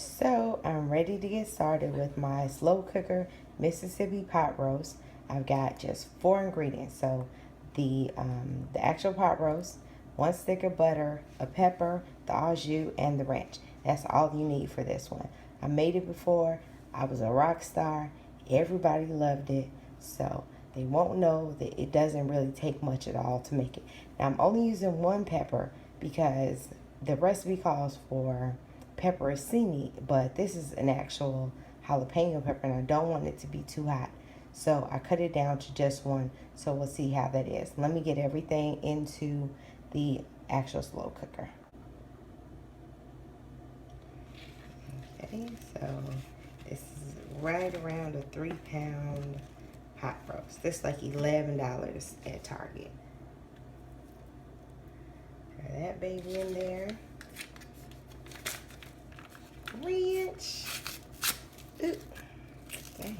So I'm ready to get started with my slow cooker Mississippi pot roast. I've got just 4 ingredients. So the actual pot roast, 1 stick of butter, a pepper, the au jus, and the ranch. That's all you need for this one. I made it before. I was a rock star. Everybody loved it. So they won't know that it doesn't really take much at all to make it. Now I'm only using 1 pepper because the recipe calls for pepperoncini, but this is an actual jalapeno pepper and I don't want it to be too hot. So I cut it down to just 1. So we'll see how that is. Let me get everything into the actual slow cooker. Okay, so this is right around a 3-pound pot roast. This is like $11 at Target. Throw that baby in there. Ranch. Ooh. Dang.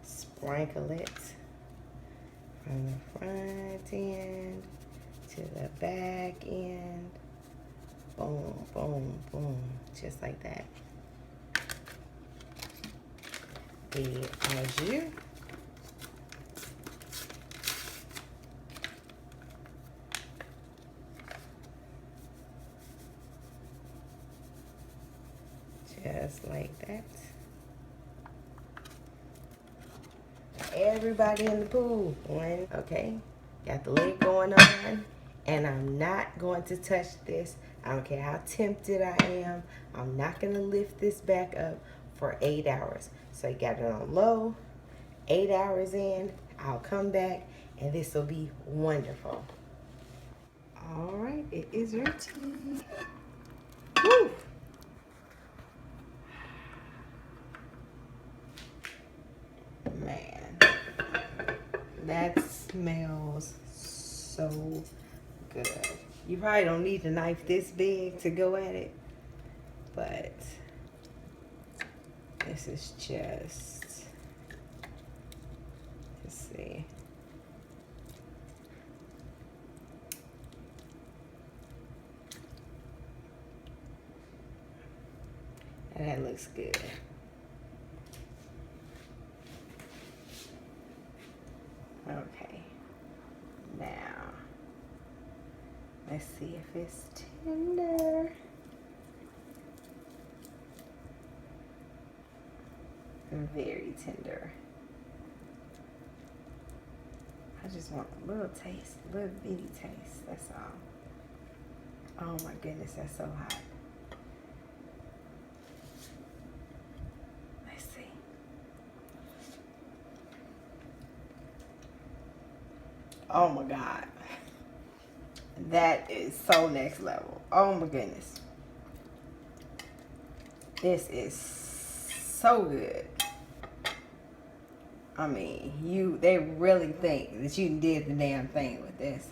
Sprinkle it from the front end to the back end. Boom, boom, boom. Just like that. The au jus. Just like that. Everybody in the pool. Okay, got the lid going on, and I'm not going to touch this. I don't care how tempted I am. I'm not going to lift this back up for 8 hours. So you got it on low. 8 hours in, I'll come back, and this will be wonderful. All right, it is ready. Woo! Man, that smells so good. You probably don't need a knife this big to go at it, but this is just, let's see. And that looks good. Okay, now let's see if it's tender. Very tender. I just want a little taste, a little bitty taste, that's all. Oh my goodness, that's so hot. Let's see. Oh my God. That is so next level. Oh my goodness. This is so good. I mean, they really think that you did the damn thing with this.